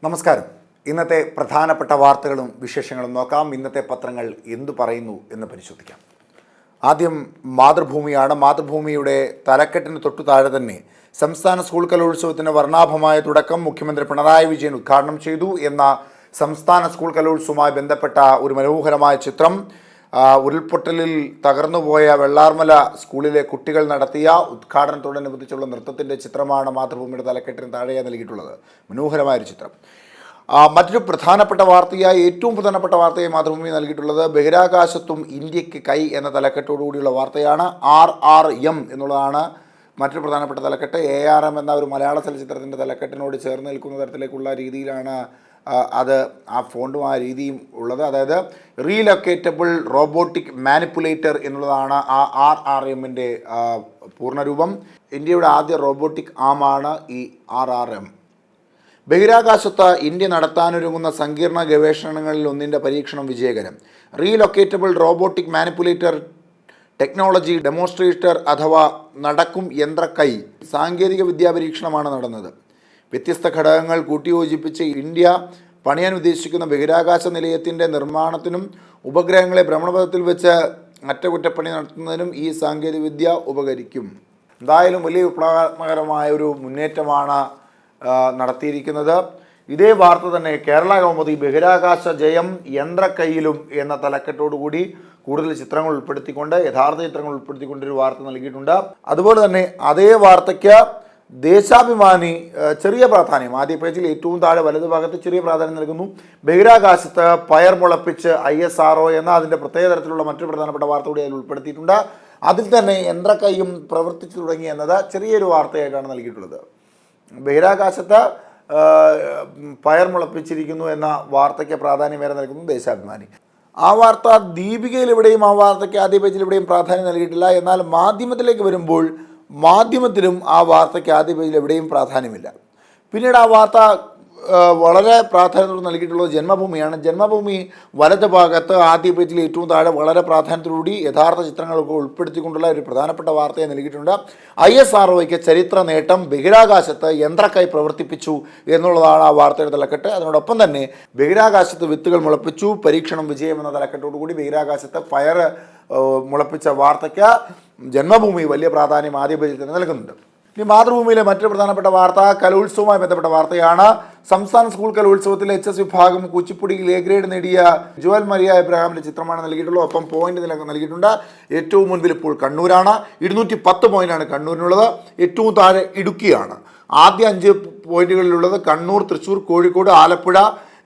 നമസ്കാരം. ഇന്നത്തെ പ്രധാനപ്പെട്ട വാർത്തകളും വിശേഷങ്ങളും നോക്കാം. ഇന്നത്തെ പത്രങ്ങൾ എന്തു പറയുന്നു എന്ന് പരിശോധിക്കാം. ആദ്യം മാതൃഭൂമിയാണ്. മാതൃഭൂമിയുടെ തലക്കെട്ടിന് തൊട്ടു താഴെ തന്നെ സംസ്ഥാന സ്കൂൾ കലോത്സവത്തിന് വർണ്ണാഭമായ തുടക്കം മുഖ്യമന്ത്രി പിണറായി വിജയൻ ഉദ്ഘാടനം ചെയ്തു എന്ന സംസ്ഥാന സ്കൂൾ കലോത്സവവുമായി ബന്ധപ്പെട്ട ഒരു മനോഹരമായ ചിത്രം. ഉരുൾപൊട്ടലിൽ തകർന്നുപോയ വെള്ളാർമല സ്കൂളിലെ കുട്ടികൾ നടത്തിയ ഉദ്ഘാടനത്തോടനുബന്ധിച്ചുള്ള നൃത്തത്തിൻ്റെ ചിത്രമാണ് മാതൃഭൂമിയുടെ തലക്കെട്ടിന് താഴെയായി നൽകിയിട്ടുള്ളത്. മനോഹരമായൊരു ചിത്രം. മറ്റൊരു പ്രധാനപ്പെട്ട വാർത്തയായി ഏറ്റവും പ്രധാനപ്പെട്ട വാർത്തയായി മാതൃഭൂമി നൽകിയിട്ടുള്ളത് ബഹിരാകാശത്തും ഇന്ത്യക്ക് കൈ എന്ന തലക്കെട്ടോടുകൂടിയുള്ള വാർത്തയാണ്. RRM എന്നുള്ളതാണ് മറ്റൊരു പ്രധാനപ്പെട്ട തലക്കെട്ട്. ARM എന്ന ഒരു മലയാള ചലച്ചിത്രത്തിൻ്റെ തലക്കെട്ടിനോട് ചേർന്ന് നിൽക്കുന്ന തരത്തിലേക്കുള്ള രീതിയിലാണ് അത് ആ ഫോണ്ടും ആ രീതിയും ഉള്ളത്. അതായത് റീലൊക്കേറ്റബിൾ റോബോട്ടിക് മാനിപ്പുലേറ്റർ എന്നുള്ളതാണ് ആ RRMൻ്റെ പൂർണ്ണരൂപം. ഇന്ത്യയുടെ ആദ്യ റോബോട്ടിക് ആമാണ് ഈ RRM. ബഹിരാകാശത്ത് ഇന്ത്യ നടത്താനൊരുങ്ങുന്ന സങ്കീർണ ഗവേഷണങ്ങളിൽ ഒന്നിൻ്റെ പരീക്ഷണം വിജയകരം. Relocatable robotic manipulator technology demonstrator അഥവാ നടക്കും യന്ത്രക്കൈ സാങ്കേതിക വിദ്യാ പരീക്ഷണമാണ് നടന്നത്. വ്യത്യസ്ത ഘടകങ്ങൾ കൂട്ടിയോജിപ്പിച്ച് ഇന്ത്യ പണിയാൻ ഉദ്ദേശിക്കുന്ന ബഹിരാകാശ നിലയത്തിൻ്റെ നിർമ്മാണത്തിനും ഉപഗ്രഹങ്ങളെ ഭ്രമണപഥത്തിൽ വെച്ച് അറ്റകുറ്റപ്പണി നടത്തുന്നതിനും ഈ സാങ്കേതികവിദ്യ ഉപകരിക്കും. എന്തായാലും വലിയ വിപ്ലവാത്മകരമായ ഒരു മുന്നേറ്റമാണ് നടത്തിയിരിക്കുന്നത്. ഇതേ വാർത്ത തന്നെ കേരള കൗമുദി ബഹിരാകാശ ജയം യന്ത്രക്കൈയിലും എന്ന തലക്കെട്ടോടുകൂടി കൂടുതൽ ചിത്രങ്ങൾ ഉൾപ്പെടുത്തിക്കൊണ്ട് യഥാർത്ഥ ചിത്രങ്ങൾ ഉൾപ്പെടുത്തിക്കൊണ്ടൊരു വാർത്ത നൽകിയിട്ടുണ്ട്. അതുപോലെ തന്നെ അതേ വാർത്തയ്ക്ക് ദേശാഭിമാനി ചെറിയ പ്രാധാന്യം, ആദ്യ പേജിൽ ഏറ്റവും താഴെ വലതുഭാഗത്ത് ചെറിയ പ്രാധാന്യം നൽകുന്നു. ബഹിരാകാശത്ത് പയർ മുളപ്പിച്ച് ISRO എന്ന അതിൻ്റെ പ്രത്യേക തരത്തിലുള്ള മറ്റൊരു പ്രധാനപ്പെട്ട വാർത്ത കൂടി അതിൽ ഉൾപ്പെടുത്തിയിട്ടുണ്ട്. അതിൽ തന്നെ യന്ത്രക്കൈയും പ്രവർത്തിച്ചു തുടങ്ങി എന്നത് ചെറിയൊരു വാർത്തയായിട്ടാണ് നൽകിയിട്ടുള്ളത്. ബഹിരാകാശത്ത് പയർ മുളപ്പിച്ചിരിക്കുന്നു എന്ന വാർത്തയ്ക്ക് പ്രാധാന്യമേറെ നൽകുന്നു ദേശാഭിമാനി. ആ വാർത്ത ദീപികയിൽ എവിടെയും ആ വാർത്തയ്ക്ക് ആദ്യ പേജിൽ എവിടെയും പ്രാധാന്യം നൽകിയിട്ടില്ല. എന്നാൽ മാധ്യമത്തിലേക്ക് വരുമ്പോൾ മാധ്യമത്തിലും ആ വാർത്തയ്ക്ക് ആദ്യ പേജിൽ എവിടെയും പ്രാധാന്യമില്ല. പിന്നീട് ആ വാർത്ത വളരെ പ്രാധാന്യത്തോട് നൽകിയിട്ടുള്ളത് ജന്മഭൂമിയാണ്. ജന്മഭൂമി വലത് ഭാഗത്ത് ആദ്യ പേജിൽ ഏറ്റവും താഴെ വളരെ പ്രാധാന്യത്തോടുകൂടി യഥാർത്ഥ ചിത്രങ്ങളൊക്കെ ഉൾപ്പെടുത്തിക്കൊണ്ടുള്ള ഒരു പ്രധാനപ്പെട്ട വാർത്തയെ നൽകിയിട്ടുണ്ട്. ISROയ്ക്ക് ചരിത്ര നേട്ടം, ബഹിരാകാശത്ത് യന്ത്രക്കൈ പ്രവർത്തിപ്പിച്ചു എന്നുള്ളതാണ് ആ വാർത്തയുടെ തലക്കെട്ട്. അതിനോടൊപ്പം തന്നെ ബഹിരാകാശത്ത് വിത്തുകൾ മുളപ്പിച്ചു, പരീക്ഷണം വിജയം എന്ന തലക്കെട്ടോടുകൂടി ബഹിരാകാശത്ത് പയർ മുളപ്പിച്ച വാർത്തയ്ക്ക് ജന്മഭൂമി വലിയ പ്രാധാന്യം ആദ്യ പേജിൽ തന്നെ നൽകുന്നുണ്ട്. ഇനി മാതൃഭൂമിയിലെ മറ്റൊരു പ്രധാനപ്പെട്ട വാർത്ത കലോത്സവവുമായി ബന്ധപ്പെട്ട വാർത്തയാണ്. സംസ്ഥാന സ്കൂൾ കലോത്സവത്തിൽ HS വിഭാഗം കുച്ചിപ്പുടിയിൽ A ഗ്രേഡ് നേടിയ ജുവൽ മരിയ എബ്രഹാമിൻ്റെ ചിത്രമാണ് നൽകിയിട്ടുള്ളത്. ഒപ്പം പോയിന്റ് നില നൽകിയിട്ടുണ്ട്. ഏറ്റവും മുൻപിൽ ഇപ്പോൾ കണ്ണൂരാണ്. 210 പോയിന്റാണ് കണ്ണൂരിനുള്ളത്. ഏറ്റവും താഴെ ഇടുക്കിയാണ്. ആദ്യ 5 പോയിന്റുകളിലുള്ളത് കണ്ണൂർ, തൃശ്ശൂർ, കോഴിക്കോട്, ആലപ്പുഴ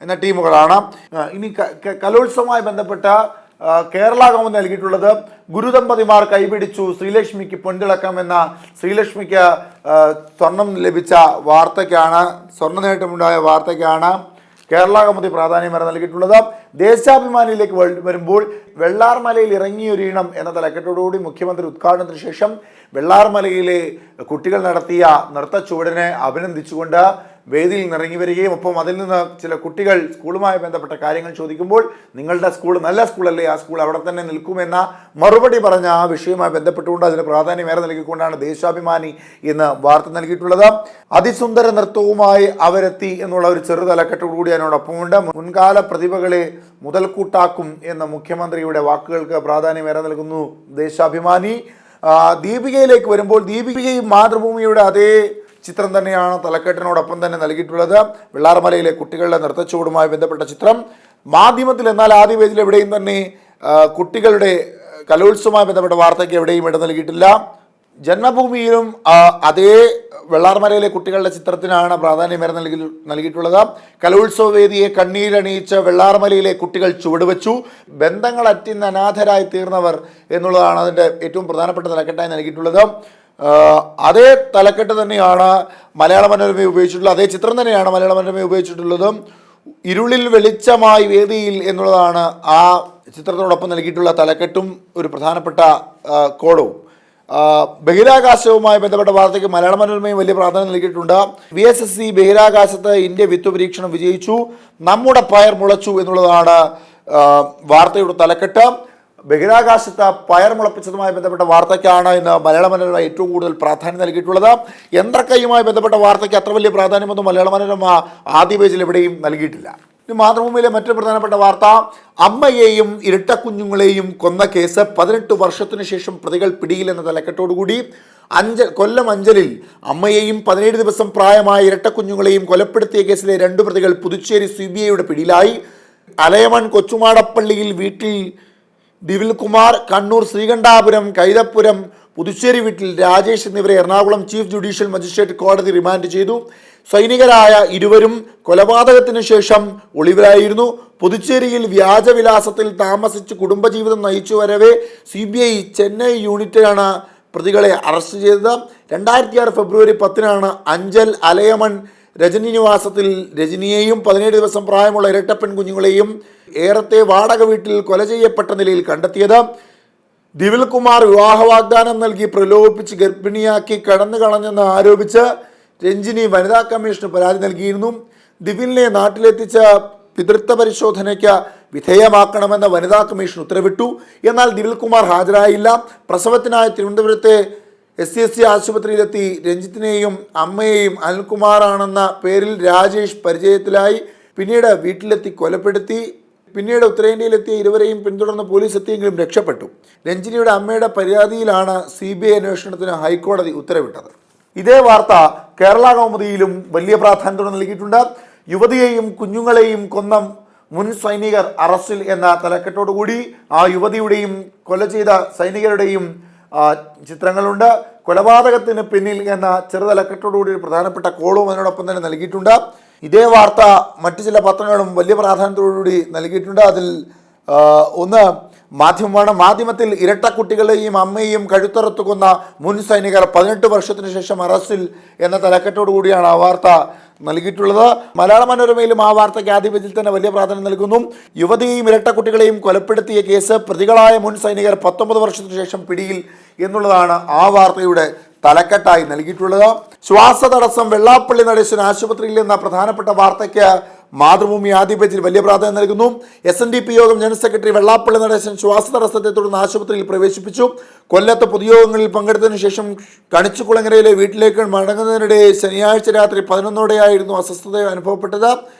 എന്ന ടീമുകളാണ്. ഇനി കലോത്സവവുമായി ബന്ധപ്പെട്ട കേരള കൗമുദി നൽകിയിട്ടുള്ളത് ഗുരുദമ്പതിമാർ കൈപിടിച്ചു, ശ്രീലക്ഷ്മിക്ക് പൊൻതിളക്കം എന്ന ശ്രീലക്ഷ്മിക്ക് സ്വർണം ലഭിച്ച വാർത്തയ്ക്കാണ്, സ്വർണ്ണ നേട്ടമുണ്ടായ വാർത്തയ്ക്കാണ് കേരള കൗമുദി പ്രാധാന്യമേറെ നൽകിയിട്ടുള്ളത്. ദേശാഭിമാനിയിലേക്ക് വരുമ്പോൾ വെള്ളാർമലയിൽ ഇറങ്ങിയൊരീണം എന്ന തലക്കെട്ടോടുകൂടി മുഖ്യമന്ത്രി ഉദ്ഘാടനത്തിന് ശേഷം വെള്ളാർമലയിലെ കുട്ടികൾ നടത്തിയ നൃത്തച്ചുവടിനെ അഭിനന്ദിച്ചുകൊണ്ട് വേദിയിൽ ഇറങ്ങി വരികയും ഒപ്പം അതിൽ നിന്ന് ചില കുട്ടികൾ സ്കൂളുമായി ബന്ധപ്പെട്ട കാര്യങ്ങൾ ചോദിക്കുമ്പോൾ നിങ്ങളുടെ സ്കൂൾ നല്ല സ്കൂളല്ലേ, ആ സ്കൂൾ അവിടെ തന്നെ നിൽക്കുമെന്ന മറുപടി പറഞ്ഞ ആ വിഷയവുമായി ബന്ധപ്പെട്ടുകൊണ്ട് അതിന് പ്രാധാന്യമേറെ നൽകിക്കൊണ്ടാണ് ദേശാഭിമാനി ഇന്ന് വാർത്ത നൽകിയിട്ടുള്ളത്. അതിസുന്ദര നൃത്തവുമായി അവരെത്തി എന്നുള്ള ഒരു ചെറു തലക്കെട്ടോടുകൂടി അതിനോടൊപ്പമുണ്ട്. മുൻകാല പ്രതിഭകളെ മുതൽക്കൂട്ടാക്കും എന്ന മുഖ്യമന്ത്രിയുടെ വാക്കുകൾക്ക് പ്രാധാന്യമേറെ നൽകുന്നു ദേശാഭിമാനി. ദീപികയിലേക്ക് വരുമ്പോൾ ദീപികയും മാതൃഭൂമിയുടെ അതേ ചിത്രം തന്നെയാണ് തലക്കെട്ടിനോടൊപ്പം തന്നെ നൽകിയിട്ടുള്ളത്. വെള്ളാർമലയിലെ കുട്ടികളുടെ നൃത്തച്ചുവടുമായി ബന്ധപ്പെട്ട ചിത്രം. മാധ്യമത്തിൽ എന്നാൽ ആദ്യ പേജിൽ എവിടെയും തന്നെ കുട്ടികളുടെ കലോത്സവവുമായി ബന്ധപ്പെട്ട വാർത്തയ്ക്ക് എവിടെയും ഇടം നൽകിയിട്ടില്ല. ജന്മഭൂമിയിലും അതേ വെള്ളാർമലയിലെ കുട്ടികളുടെ ചിത്രത്തിനാണ് പ്രാധാന്യമേറെ നൽകിയിട്ടുള്ളത്. കലോത്സവ വേദിയെ കണ്ണീരണിയിച്ച് വെള്ളാർമലയിലെ കുട്ടികൾ ചുവടുവെച്ചു, ബന്ധങ്ങളറ്റിന്ന് അനാഥരായി തീർന്നവർ എന്നുള്ളതാണ് അതിൻ്റെ ഏറ്റവും പ്രധാനപ്പെട്ട തലക്കെട്ടായി നൽകിയിട്ടുള്ളത്. അതേ തലക്കെട്ട് തന്നെയാണ് മലയാള മനോരമ ഉപയോഗിച്ചിട്ടുള്ളത്. അതേ ചിത്രം തന്നെയാണ് മലയാള മനോരമ ഉപയോഗിച്ചിട്ടുള്ളത്. ഇരുളിൽ വെളിച്ചമായി വേദിയിൽ എന്നുള്ളതാണ് ആ ചിത്രത്തോടൊപ്പം നൽകിയിട്ടുള്ള തലക്കെട്ടും ഒരു പ്രധാനപ്പെട്ട കോഡവും. ബഹിരാകാശവുമായി ബന്ധപ്പെട്ട വാർത്തയ്ക്ക് മലയാള മനോരമയും വലിയ പ്രാധാന്യം നൽകിയിട്ടുണ്ട്. VSSC ബഹിരാകാശത്ത് ഇന്ത്യ വിത്ത് പരീക്ഷണം വിജയിച്ചു, നമ്മുടെ പയർ മുളച്ചു എന്നുള്ളതാണ് വാർത്തയുടെ തലക്കെട്ട്. ബഹിരാകാശത്ത് പയർ മുളപ്പിച്ചതുമായി ബന്ധപ്പെട്ട വാർത്തയ്ക്കാണ് ഇന്ന് മലയാള മനോരമ ഏറ്റവും കൂടുതൽ പ്രാധാന്യം നൽകിയിട്ടുള്ളത്. യന്ത്രക്കൈയുമായി ബന്ധപ്പെട്ട വാർത്തയ്ക്ക് അത്ര വലിയ പ്രാധാന്യമൊന്നും മലയാള മനോരമ ആദ്യ പേജിൽ എവിടെയും നൽകിയിട്ടില്ല. ഇനി മാതൃഭൂമിയിലെ മറ്റൊരു പ്രധാനപ്പെട്ട വാർത്ത, അമ്മയെയും ഇരട്ടക്കുഞ്ഞുങ്ങളെയും കൊന്ന കേസ് 18 വർഷത്തിനു ശേഷം പ്രതികൾ പിടിയിലെന്ന തലക്കെട്ടോടുകൂടി കൊല്ലം അഞ്ചലിൽ അമ്മയെയും 17 ദിവസം പ്രായമായ ഇരട്ടക്കുഞ്ഞുങ്ങളെയും കൊലപ്പെടുത്തിയ കേസിലെ 2 പ്രതികൾ പുതുച്ചേരി CBIയുടെ പിടിയിലായി. അലയമൺ കൊച്ചുമാടപ്പള്ളിയിൽ വീട്ടിൽ ദിവിൽ കുമാർ, കണ്ണൂർ ശ്രീകണ്ഠാപുരം കൈതപ്പുരം പുതുച്ചേരി വീട്ടിൽ രാജേഷ് എന്നിവരെ എറണാകുളം ചീഫ് ജുഡീഷ്യൽ മജിസ്ട്രേറ്റ് കോടതി റിമാൻഡ് ചെയ്തു. സൈനികരായ ഇരുവരും കൊലപാതകത്തിനു ശേഷം ഒളിവിലായിരുന്നു. പുതുച്ചേരിയിൽ വ്യാജവിലാസത്തിൽ താമസിച്ച് കുടുംബജീവിതം നയിച്ചു വരവേ CBI ചെന്നൈ യൂണിറ്റാണ് പ്രതികളെ അറസ്റ്റ് ചെയ്തത്. 2006 ഫെബ്രുവരി 10 അഞ്ചൽ അലയമൺ രജനി നിവാസത്തിൽ രജനിയെയും 17 ദിവസം പ്രായമുള്ള ഇരട്ടപ്പൻ കുഞ്ഞുങ്ങളെയും ഏറത്തെ വാടക വീട്ടിൽ കൊല ചെയ്യപ്പെട്ട നിലയിൽ കണ്ടെത്തിയത്. ദിവിൽ കുമാർ വിവാഹ വാഗ്ദാനം നൽകി പ്രലോഭിപ്പിച്ച് ഗർഭിണിയാക്കി കടന്നു കളഞ്ഞെന്ന് ആരോപിച്ച് രഞ്ജിനി വനിതാ കമ്മീഷന് പരാതി നൽകിയിരുന്നു. ദിവിലിനെ നാട്ടിലെത്തിച്ച പിതൃത്വ പരിശോധനയ്ക്ക് വിധേയമാക്കണമെന്ന് വനിതാ കമ്മീഷൻ ഉത്തരവിട്ടു. എന്നാൽ ദിവിൽ കുമാർ ഹാജരായില്ല. പ്രസവത്തിനായി തിരുവനന്തപുരത്തെ SCSC ആശുപത്രിയിലെത്തി രഞ്ജിത്തിനെയും അമ്മയെയും അനിൽകുമാറാണെന്ന പേരിൽ രാജേഷ് പരിചയത്തിലായി. പിന്നീട് വീട്ടിലെത്തി കൊലപ്പെടുത്തി. പിന്നീട് ഉത്തരേന്ത്യയിലെത്തിയ ഇരുവരെയും പിന്തുടർന്ന് പോലീസ് എത്തിയെങ്കിലും രക്ഷപ്പെട്ടു. രഞ്ജിനിയുടെ അമ്മയുടെ പരാതിയിലാണ് CBI അന്വേഷണത്തിന് ഹൈക്കോടതി ഉത്തരവിട്ടത്. ഇതേ വാർത്ത കേരള കൗമുദിയിലും വലിയ പ്രാധാന്യത്തോടെ നൽകിയിട്ടുണ്ട്. യുവതിയെയും കുഞ്ഞുങ്ങളെയും കൊന്ന മുൻ സൈനികർ അറസ്റ്റിൽ എന്ന തലക്കെട്ടോടുകൂടി ആ യുവതിയുടെയും കൊല ചെയ്ത സൈനികരുടെയും ചിത്രങ്ങളുണ്ട്. കൊലപാതകത്തിന് പിന്നിൽ എന്ന ചെറുതലക്കെട്ടോടുകൂടി ഒരു പ്രധാനപ്പെട്ട കോളും അതിനോടൊപ്പം തന്നെ നൽകിയിട്ടുണ്ട്. ഇതേ വാർത്ത മറ്റു ചില പത്രങ്ങളും വലിയ പ്രാധാന്യത്തോടുകൂടി നൽകിയിട്ടുണ്ട്. അതിൽ ഒന്ന് മാധ്യമമാണ്. മാധ്യമത്തിൽ ഇരട്ടക്കുട്ടികളെയും അമ്മയെയും കഴുത്തറുത്തു കൊന്ന മുൻ സൈനികർ 18 വർഷത്തിന് ശേഷം അറസ്റ്റിൽ എന്ന തലക്കെട്ടോടു കൂടിയാണ് ആ വാർത്ത നൽകിയിട്ടുള്ളത്. മലയാള മനോരമയിലും ആ വാർത്തയ്ക്ക് ആദ്യ പേജിൽ തന്നെ വലിയ പ്രാധാന്യം നൽകുന്നു. യുവതിയെയും ഇരട്ടക്കുട്ടികളെയും കൊലപ്പെടുത്തിയ കേസ് പ്രതികളായ മുൻ സൈനികർ 19 വർഷത്തിന് ശേഷം പിടിയിൽ എന്നുള്ളതാണ് ആ വാർത്തയുടെ തലക്കെട്ടായി നൽകിയിട്ടുള്ളത്. ശ്വാസതടസ്സം വെള്ളാപ്പള്ളി നടേശൻ ആശുപത്രിയിൽ എന്ന പ്രധാനപ്പെട്ട വാർത്തയ്ക്ക് മാതൃഭൂമി ആദ്യ പേജിൽ വലിയ പ്രാധാന്യം നൽകുന്നു. SNDP യോഗം ജനറൽ സെക്രട്ടറി വെള്ളാപ്പള്ളി നടേശൻ ശ്വാസതടസ്സത്തെ തുടർന്ന് ആശുപത്രിയിൽ പ്രവേശിപ്പിച്ചു. കൊല്ലത്ത് പൊതുയോഗങ്ങളിൽ പങ്കെടുത്തതിനു ശേഷം കണിച്ചുകുളങ്ങരയിലെ വീട്ടിലേക്ക് മടങ്ങുന്നതിനിടെ ശനിയാഴ്ച രാത്രി 11ഓടെയായിരുന്നു അസ്വസ്ഥത അനുഭവപ്പെട്ടത്.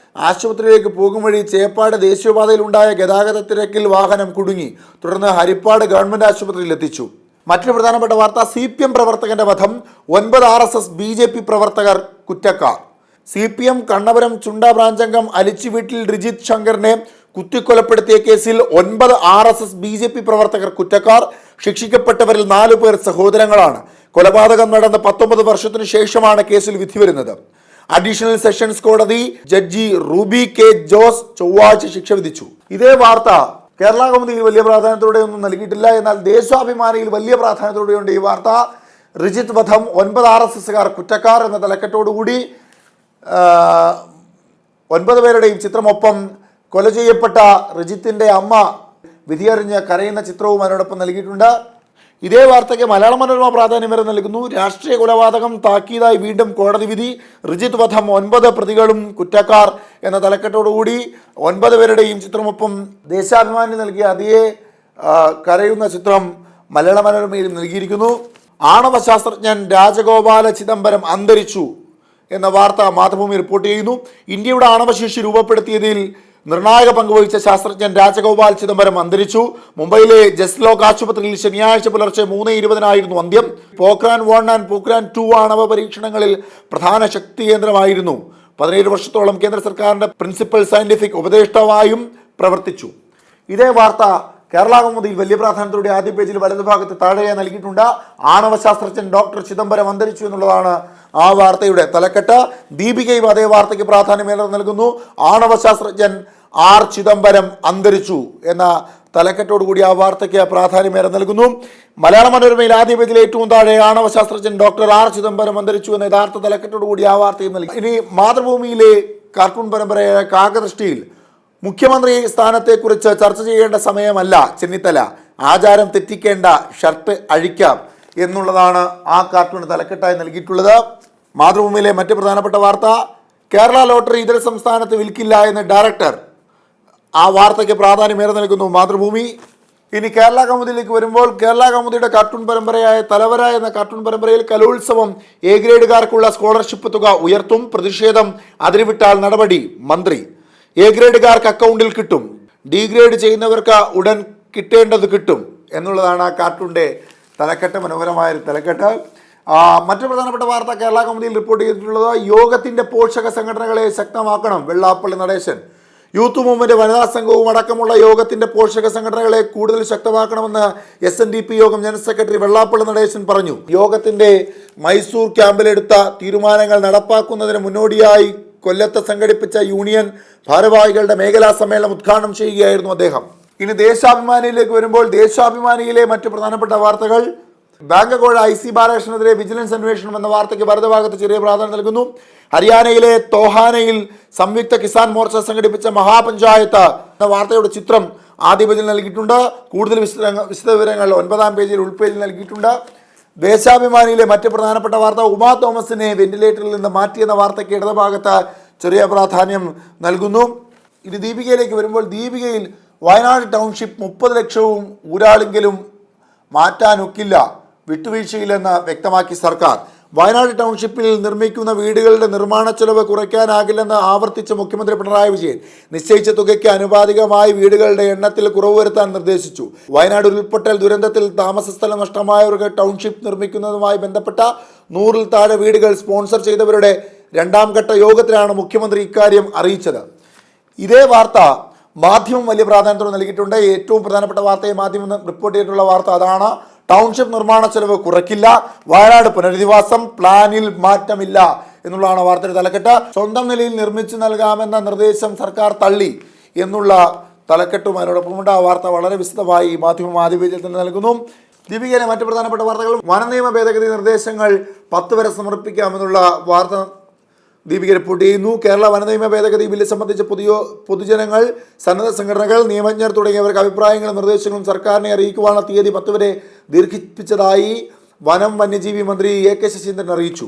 ആശുപത്രിയിലേക്ക് പോകും വഴി ചേപ്പാട് ദേശീയപാതയിലുണ്ടായ ഗതാഗത തിരക്കിൽ വാഹനം കുടുങ്ങി. തുടർന്ന് ഹരിപ്പാട് ഗവൺമെന്റ് ആശുപത്രിയിൽ എത്തിച്ചു. മറ്റൊരു പ്രധാനപ്പെട്ട വാർത്ത, CPM പ്രവർത്തകന്റെ വധം, 9 RSS BJP പ്രവർത്തകർ കുറ്റക്കാർ. CPM കണ്ണപുരം ചുണ്ട ബ്രാഞ്ചംഗം അലിച്ചി വീട്ടിൽ റിജിത് ശങ്കറിനെ കുത്തിക്കൊലപ്പെടുത്തിയ കേസിൽ 9 RSS BJP പ്രവർത്തകർ കുറ്റക്കാർ. ശിക്ഷിക്കപ്പെട്ടവരിൽ 4 പേർ സഹോദരങ്ങളാണ്. കൊലപാതകം നടന്ന 19 വർഷത്തിനു ശേഷമാണ് കേസിൽ വിധി വരുന്നത്. അഡീഷണൽ സെഷൻസ് കോടതി ജഡ്ജി റൂബി K. ജോസ് ചൊവ്വാഴ്ച ശിക്ഷ വിധിച്ചു. ഇതേ വാർത്ത കേരള കൗമുദിയിൽ വലിയ പ്രാധാന്യത്തോടെ ഒന്നും നൽകിയിട്ടില്ല. എന്നാൽ ദേശാഭിമാനിയിൽ വലിയ പ്രാധാന്യത്തോടെയുണ്ട് ഈ വാർത്ത. റിജിത്ത് വധം, 9 RSSകാർ കുറ്റക്കാർ എന്ന തലക്കെട്ടോടുകൂടി 9 പേരുടെയും ചിത്രമൊപ്പം കൊല ചെയ്യപ്പെട്ട റിജിത്തിൻ്റെ അമ്മ വിധിയറിഞ്ഞ് കരയുന്ന ചിത്രവും അതിനോടൊപ്പം നൽകിയിട്ടുണ്ട്. ഇതേ വാർത്തയ്ക്ക് മലയാള മനോരമ പ്രാധാന്യം വരെ നൽകുന്നു. രാഷ്ട്രീയ കൊലപാതകം താക്കീതായി വീണ്ടും കോടതി വിധി. റിജിത്ത് വധം 9 പ്രതികളും കുറ്റക്കാർ എന്ന തലക്കെട്ടോടുകൂടി 9 പേരുടെയും ചിത്രമൊപ്പം ദേശാഭിമാനി നൽകിയ അതേ കരയുന്ന ചിത്രം മലയാള മനോരമയിൽ നൽകിയിരിക്കുന്നു. ആണവ ശാസ്ത്രജ്ഞൻ രാജഗോപാല ചിദംബരം അന്തരിച്ചു എന്ന വാർത്ത മാതൃഭൂമി റിപ്പോർട്ട് ചെയ്യുന്നു. ഇന്ത്യയുടെ ആണവശേഷി രൂപപ്പെടുത്തിയതിൽ നിർണായക പങ്കുവഹിച്ച ശാസ്ത്രജ്ഞൻ രാജഗോപാൽ ചിദംബരം അന്തരിച്ചു. മുംബൈയിലെ ജസ്ലോക്ക് ആശുപത്രിയിൽ ശനിയാഴ്ച പുലർച്ചെ 3:20 അന്ത്യം. പോക്രാൻ 1 ആൻഡ് പോക്രാൻ 2 ആണവ പരീക്ഷണങ്ങളിൽ പ്രധാന ശക്തി കേന്ദ്രമായിരുന്നു. 17 വർഷത്തോളം കേന്ദ്ര സർക്കാരിൻ്റെ പ്രിൻസിപ്പൽ സയന്റിഫിക് ഉപദേഷ്ടാവായും പ്രവർത്തിച്ചു. ഇതേ വാർത്ത കേരള കൗമുദിയിൽ വലിയ പ്രാധാന്യത്തോടെ ആദ്യ പേജിൽ വലതുഭാഗത്ത് താഴെയായി നൽകിയിട്ടുണ്ട്. ആണവ ശാസ്ത്രജ്ഞൻ ഡോക്ടർ ചിദംബരം അന്തരിച്ചു എന്നുള്ളതാണ് ആ വാർത്തയുടെ തലക്കെട്ട്. ദീപികയും അതേ വാർത്തയ്ക്ക് പ്രാധാന്യമേറെ നൽകുന്നു. ആണവ ശാസ്ത്രജ്ഞൻ R. ചിദംബരം അന്തരിച്ചു എന്ന തലക്കെട്ടോടുകൂടി ആ വാർത്തയ്ക്ക് പ്രാധാന്യമേറെ നൽകുന്നു. മലയാള മനോരമയിൽ ആദ്യ പേജിൽ ഏറ്റവും താഴെ ആണവ ശാസ്ത്രജ്ഞൻ ഡോക്ടർ R. ചിദംബരം അന്തരിച്ചു എന്ന യഥാർത്ഥ തലക്കെട്ടോടുകൂടി ആ വാർത്തയും നൽകി. ഇനി മാതൃഭൂമിയിലെ കാർട്ടൂൺ പരമ്പരയായ കാകദൃഷ്ടിയിൽ മുഖ്യമന്ത്രി സ്ഥാനത്തെക്കുറിച്ച് ചർച്ച ചെയ്യേണ്ട സമയമല്ല ചെന്നിത്തല, ആചാരം തെറ്റിക്കേണ്ട, ഷർട്ട് അഴിക്കാം എന്നുള്ളതാണ് ആ കാർട്ടൂണ് തലക്കെട്ടായി നൽകിയിട്ടുള്ളത്. മാതൃഭൂമിയിലെ മറ്റ് പ്രധാനപ്പെട്ട വാർത്ത, കേരള ലോട്ടറി ഇതര സംസ്ഥാനത്ത് വിൽക്കില്ല എന്ന് ഡയറക്ടർ. ആ വാർത്തയ്ക്ക് പ്രാധാന്യമേറെ നൽകുന്നു മാതൃഭൂമി. ഇനി കേരള കൗമുദിയിലേക്ക് വരുമ്പോൾ കേരള കൗമുദിയുടെ കാർട്ടൂൺ പരമ്പരയായ തലവര എന്ന കാർട്ടൂൺ പരമ്പരയിൽ കലോത്സവം എ ഗ്രേഡുകാർക്കുള്ള സ്കോളർഷിപ്പ് തുക ഉയർത്തും, പ്രതിഷേധം അതിരുവിട്ടാൽ നടപടി, മന്ത്രി. എ ഗ്രേഡുകാർക്ക് അക്കൗണ്ടിൽ കിട്ടും, ഡി ഗ്രേഡ് ചെയ്യുന്നവർക്ക് ഉടൻ കിട്ടേണ്ടത് കിട്ടും എന്നുള്ളതാണ് ആ കാർട്ടൂണിൻ്റെ തലക്കെട്ട്. മനോഹരമായൊരു തലക്കെട്ട്. മറ്റു പ്രധാനപ്പെട്ട വാർത്ത കേരള കൗമുദിയിൽ റിപ്പോർട്ട് ചെയ്തിട്ടുള്ളത് യോഗത്തിൻ്റെ പോഷക സംഘടനകളെ ശക്തമാക്കണം, വെള്ളാപ്പള്ളി നടേശൻ. യൂത്ത് മൂവ്മെന്റ്, വനിതാ സംഘവും അടക്കമുള്ള യോഗത്തിന്റെ പോഷക സംഘടനകളെ കൂടുതൽ ശക്തമാക്കണമെന്ന് SNDP യോഗം ജനറൽ സെക്രട്ടറി വെള്ളാപ്പള്ളി നടേശൻ പറഞ്ഞു. യോഗത്തിന്റെ മൈസൂർ ക്യാമ്പിലെടുത്ത തീരുമാനങ്ങൾ നടപ്പാക്കുന്നതിന് മുന്നോടിയായി കൊല്ലത്ത് സംഘടിപ്പിച്ച യൂണിയൻ ഭാരവാഹികളുടെ മേഖലാ സമ്മേളനം ഉദ്ഘാടനം ചെയ്യുകയായിരുന്നു അദ്ദേഹം. ഇനി ദേശാഭിമാനിയിലേക്ക് വരുമ്പോൾ ദേശാഭിമാനിയിലെ മറ്റു പ്രധാനപ്പെട്ട വാർത്തകൾ. ബാങ്ക് കോഴ IC ബാലകൃഷ്ണനെതിരെ വിജിലൻസ് അന്വേഷണം എന്ന വാർത്തയ്ക്ക് ഭരതഭാഗത്ത് ചെറിയ പ്രാധാന്യം നൽകുന്നു. ഹരിയാനയിലെ തോഹാനയിൽ സംയുക്ത കിസാൻ മോർച്ച സംഘടിപ്പിച്ച മഹാപഞ്ചായത്ത് എന്ന വാർത്തയുടെ ചിത്രം ആദ്യ പേജിൽ നൽകിയിട്ടുണ്ട്. കൂടുതൽ വിശദവിവരങ്ങൾ 9-ാം പേജിൽ ഉൾപേജിൽ നൽകിയിട്ടുണ്ട്. ദേശാഭിമാനിയിലെ മറ്റ് പ്രധാനപ്പെട്ട വാർത്ത ഉമാ തോമസിനെ വെന്റിലേറ്ററിൽ നിന്ന് മാറ്റിയെന്ന വാർത്തയ്ക്ക് ഇടതുഭാഗത്ത് ചെറിയ പ്രാധാന്യം നൽകുന്നു. ഇനി ദീപികയിലേക്ക് വരുമ്പോൾ ദീപികയിൽ വയനാട് ടൗൺഷിപ്പ് 30 ലക്ഷവും ഒരാളെങ്കിലും മാറ്റാനൊക്കില്ല, വിട്ടുവീഴ്ചയില്ലെന്ന് വ്യക്തമാക്കി സർക്കാർ. വയനാട് ടൗൺഷിപ്പിൽ നിർമ്മിക്കുന്ന വീടുകളുടെ നിർമ്മാണ ചെലവ് കുറയ്ക്കാനാകില്ലെന്ന് ആവർത്തിച്ച മുഖ്യമന്ത്രി പിണറായി വിജയൻ നിശ്ചയിച്ച തുകയ്ക്ക് ആനുപാതികമായി വീടുകളുടെ എണ്ണത്തിൽ കുറവ് വരുത്താൻ നിർദ്ദേശിച്ചു. വയനാട് ഉരുൾപൊട്ടൽ ദുരന്തത്തിൽ താമസ സ്ഥലം നഷ്ടമായവർക്ക് ടൗൺഷിപ്പ് നിർമ്മിക്കുന്നതുമായി ബന്ധപ്പെട്ട 100-ൽ താഴെ വീടുകൾ സ്പോൺസർ ചെയ്തവരുടെ 2ാം ഘട്ട യോഗത്തിലാണ് മുഖ്യമന്ത്രി ഇക്കാര്യം അറിയിച്ചത്. ഇതേ വാർത്ത മാധ്യമം വലിയ പ്രാധാന്യത്തോടെ നൽകിയിട്ടുണ്ട്. ഏറ്റവും പ്രധാനപ്പെട്ട വാർത്തയെ മാധ്യമം റിപ്പോർട്ട് ചെയ്തിട്ടുള്ള വാർത്ത അതാണ്. ടൗൺഷിപ്പ് നിർമ്മാണ ചെലവ് കുറയ്ക്കില്ല, വയനാട് പുനരധിവാസം പ്ലാനിൽ മാറ്റമില്ല എന്നുള്ളതാണ് വാർത്തയുടെ തലക്കെട്ട്. സ്വന്തം നിലയിൽ നിർമ്മിച്ചു നൽകാമെന്ന നിർദ്ദേശം സർക്കാർ തള്ളി എന്നുള്ള തലക്കെട്ടും അതിനോടൊപ്പമുണ്ട്. ആ വാർത്ത വളരെ വിശദമായി മാധ്യമം ആദ്യ പേജിൽ തന്നെ നൽകുന്നു. ദീപികയിലെ മറ്റു പ്രധാനപ്പെട്ട വാർത്തകൾ. വനനിയമ ഭേദഗതി നിർദ്ദേശങ്ങൾ 10 വരെ സമർപ്പിക്കാമെന്നുള്ള വാർത്ത ദീപിക റിപ്പോർട്ട് ചെയ്യുന്നു. കേരള വനനിയമ ഭേദഗതി ബില്ല് സംബന്ധിച്ച് പൊതുജനങ്ങൾ, സന്നദ്ധ സംഘടനകൾ, നിയമജ്ഞർ തുടങ്ങിയവർക്ക് അഭിപ്രായങ്ങളും നിർദ്ദേശങ്ങളും സർക്കാരിനെ അറിയിക്കുവാനുള്ള തീയതി 10 വരെ ദീർഘിപ്പിച്ചതായി വനം വന്യജീവി മന്ത്രി AK ശശീന്ദ്രൻ അറിയിച്ചു.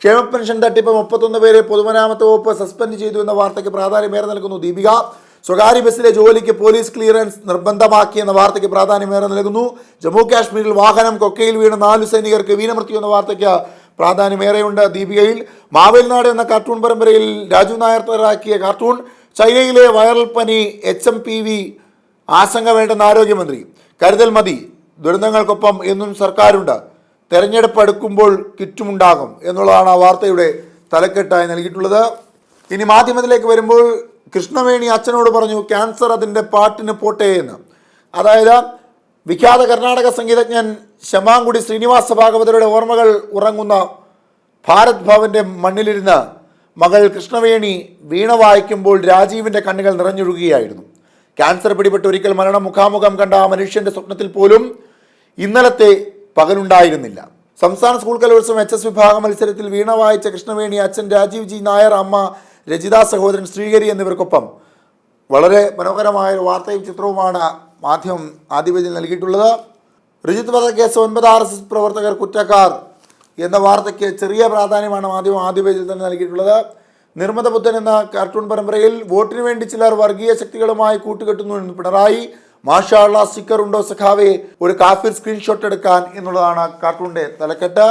ക്ഷേമ പെൻഷൻ തട്ടിപ്പ് 31 പേരെ പൊതുമരാമത്ത് വകുപ്പ് സസ്പെൻഡ് ചെയ്തു എന്ന വാർത്തയ്ക്ക് പ്രാധാന്യമേറെ നൽകുന്നു ദീപിക. സ്വകാര്യ ബസ്സിലെ ജോലിക്ക് പോലീസ് ക്ലിയറൻസ് നിർബന്ധമാക്കിയെന്ന വാർത്തയ്ക്ക് പ്രാധാന്യമേറെ നൽകുന്നു. ജമ്മു കാശ്മീരിൽ വാഹനം കൊക്കയിൽ വീണ് 4 സൈനികർക്ക് വീരമൃത്യു എന്ന വാർത്തയ്ക്ക് പ്രാധാന്യമേറെയുണ്ട് ദീപികയിൽ. മാവേൽനാട് എന്ന കാർട്ടൂൺ പരമ്പരയിൽ രാജു നായർ തയ്യാറാക്കിയ കാർട്ടൂൺ. ചൈനയിലെ വൈറൽ പനി HMPV ആശങ്ക വേണ്ടെന്ന് ആരോഗ്യമന്ത്രി. കരുതൽ മതി, ദുരന്തങ്ങൾക്കൊപ്പം എന്നും സർക്കാരുണ്ട്, തെരഞ്ഞെടുപ്പ് അടുക്കുമ്പോൾ കിറ്റുമുണ്ടാകും എന്നുള്ളതാണ് ആ വാർത്തയുടെ തലക്കെട്ടായി നൽകിയിട്ടുള്ളത്. ഇനി മാധ്യമത്തിലേക്ക് വരുമ്പോൾ കൃഷ്ണവേണി അച്ഛനോട് പറഞ്ഞു ക്യാൻസർ അതിൻ്റെ പാട്ടിന് പോട്ടെ എന്ന്. അതായത് വിഖ്യാത കർണാടക സംഗീതജ്ഞൻ ശമാങ്കുടി ശ്രീനിവാസ ഭാഗവതരുടെ ഓർമ്മകൾ ഉറങ്ങുന്ന ഭാരത് ഭവൻ്റെ മണ്ണിലിരുന്ന് മകൾ കൃഷ്ണവേണി വീണ വായിക്കുമ്പോൾ രാജീവിൻ്റെ കണ്ണുകൾ നിറഞ്ഞൊഴുകുകയായിരുന്നു. ക്യാൻസർ പിടിപെട്ട് ഒരിക്കൽ മരണം മുഖാമുഖം കണ്ട ആ മനുഷ്യൻ്റെ സ്വപ്നത്തിൽ പോലും ഇന്നലത്തെ പകലുണ്ടായിരുന്നില്ല. സംസ്ഥാന സ്കൂൾ കലോത്സവം HS വിഭാഗം മത്സരത്തിൽ വീണ വായിച്ച കൃഷ്ണവേണി അച്ഛൻ രാജീവ് G നായർ, അമ്മ രജിത, സഹോദരൻ ശ്രീഹരി എന്നിവർക്കൊപ്പം വളരെ മനോഹരമായ വാർത്തയും ചിത്രവുമാണ് മാധ്യമം ആദ്യ പേജിൽ നൽകിയിട്ടുള്ളത്. റിജിത്ത് വധക്കേസ് 9 RSS പ്രവർത്തകർ കുറ്റക്കാർ എന്ന വാർത്തയ്ക്ക് ചെറിയ പ്രാധാന്യമാണ് മാധ്യമം ആദ്യ പേജിൽ തന്നെ നൽകിയിട്ടുള്ളത്. നിർമ്മത ബുദ്ധൻ എന്ന കാർട്ടൂൺ പരമ്പരയിൽ വോട്ടിന് വേണ്ടി ചിലർ വർഗീയ ശക്തികളുമായി കൂട്ടുകെട്ടുന്നു എന്ന് പിണറായി. മാഷാ അല്ലാഹ് സ്റ്റിക്കർ ഉണ്ടോ സഖാവെ, ഒരു കാഫിർ സ്ക്രീൻഷോട്ട് എടുക്കാൻ എന്നുള്ളതാണ് കാർട്ടൂണിൻ്റെ തലക്കെട്ട്.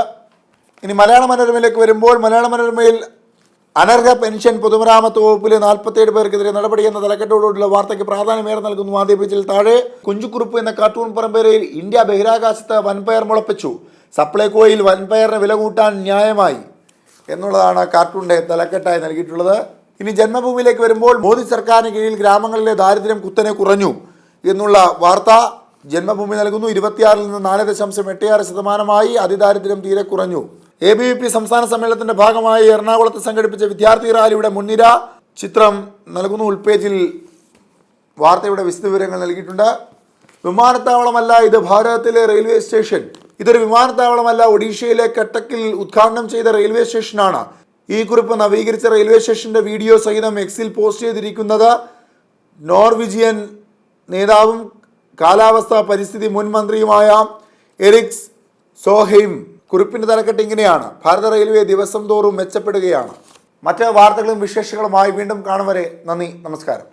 ഇനി മലയാള മനോരമയിലേക്ക് വരുമ്പോൾ മലയാള മനോരമയിൽ അനർഹ പെൻഷൻ പൊതുമരാമത്ത് വകുപ്പിലെ 47 പേർക്കെതിരെ നടപടി എന്ന തലക്കെട്ടോടുള്ള വാർത്തയ്ക്ക് പ്രാധാന്യമേറെ നൽകുന്നു ആദ്യ പേജിൽ. താഴെ കുഞ്ചുകുറുപ്പ് എന്ന കാർട്ടൂൺ പരമ്പരയിൽ ഇന്ത്യ ബഹിരാകാശത്ത് വൻപയർ മുളപ്പിച്ചു, സപ്ലൈകോയിൽ വൻപയറിന് വില കൂട്ടാൻ ന്യായമായി എന്നുള്ളതാണ് കാർട്ടൂണിൻ്റെ തലക്കെട്ടായി നൽകിയിട്ടുള്ളത്. ഇനി ജന്മഭൂമിയിലേക്ക് വരുമ്പോൾ മോദി സർക്കാരിന് കീഴിൽ ഗ്രാമങ്ങളിലെ ദാരിദ്ര്യം കുത്തനെ കുറഞ്ഞു എന്നുള്ള വാർത്ത ജന്മഭൂമി നൽകുന്നു. 26-ൽ നിന്ന് 4.86% അതിദാരിദ്ര്യം തീരെ കുറഞ്ഞു. ABVP സംസ്ഥാന സമ്മേളനത്തിന്റെ ഭാഗമായി എറണാകുളത്ത് സംഘടിപ്പിച്ച വിദ്യാർത്ഥി റാലിയുടെ മുൻനിര ചിത്രം നൽകുന്നു. ഉൾപേജിൽ വാർത്തയുടെ വിശദവിവരങ്ങൾ നൽകിയിട്ടുണ്ട്. വിമാനത്താവളമല്ല ഇത് ഭാരതത്തിലെ റെയിൽവേ സ്റ്റേഷൻ. ഇതൊരു വിമാനത്താവളമല്ല, ഒഡീഷയിലെ കട്ടക്കിൽ ഉദ്ഘാടനം ചെയ്ത റെയിൽവേ സ്റ്റേഷനാണ്. ഈ കുറിപ്പ് നവീകരിച്ച റെയിൽവേ സ്റ്റേഷന്റെ വീഡിയോ സഹിതം എക്സിൽ പോസ്റ്റ് ചെയ്തിരിക്കുന്നത് നോർവീജിയൻ നേതാവും കാലാവസ്ഥാ പരിസ്ഥിതി മുൻ മന്ത്രിയുമായ എറിക്സ് സോഹെയിം. കുറിപ്പിൻ്റെ തലക്കെട്ട് ഇങ്ങനെയാണ്: ഭാരത റെയിൽവേ ദിവസം തോറും മെച്ചപ്പെടുകയാണ്. മറ്റ് വാർത്തകളും വിശേഷങ്ങളുമായി വീണ്ടും കാണും വരെ നന്ദി, നമസ്കാരം.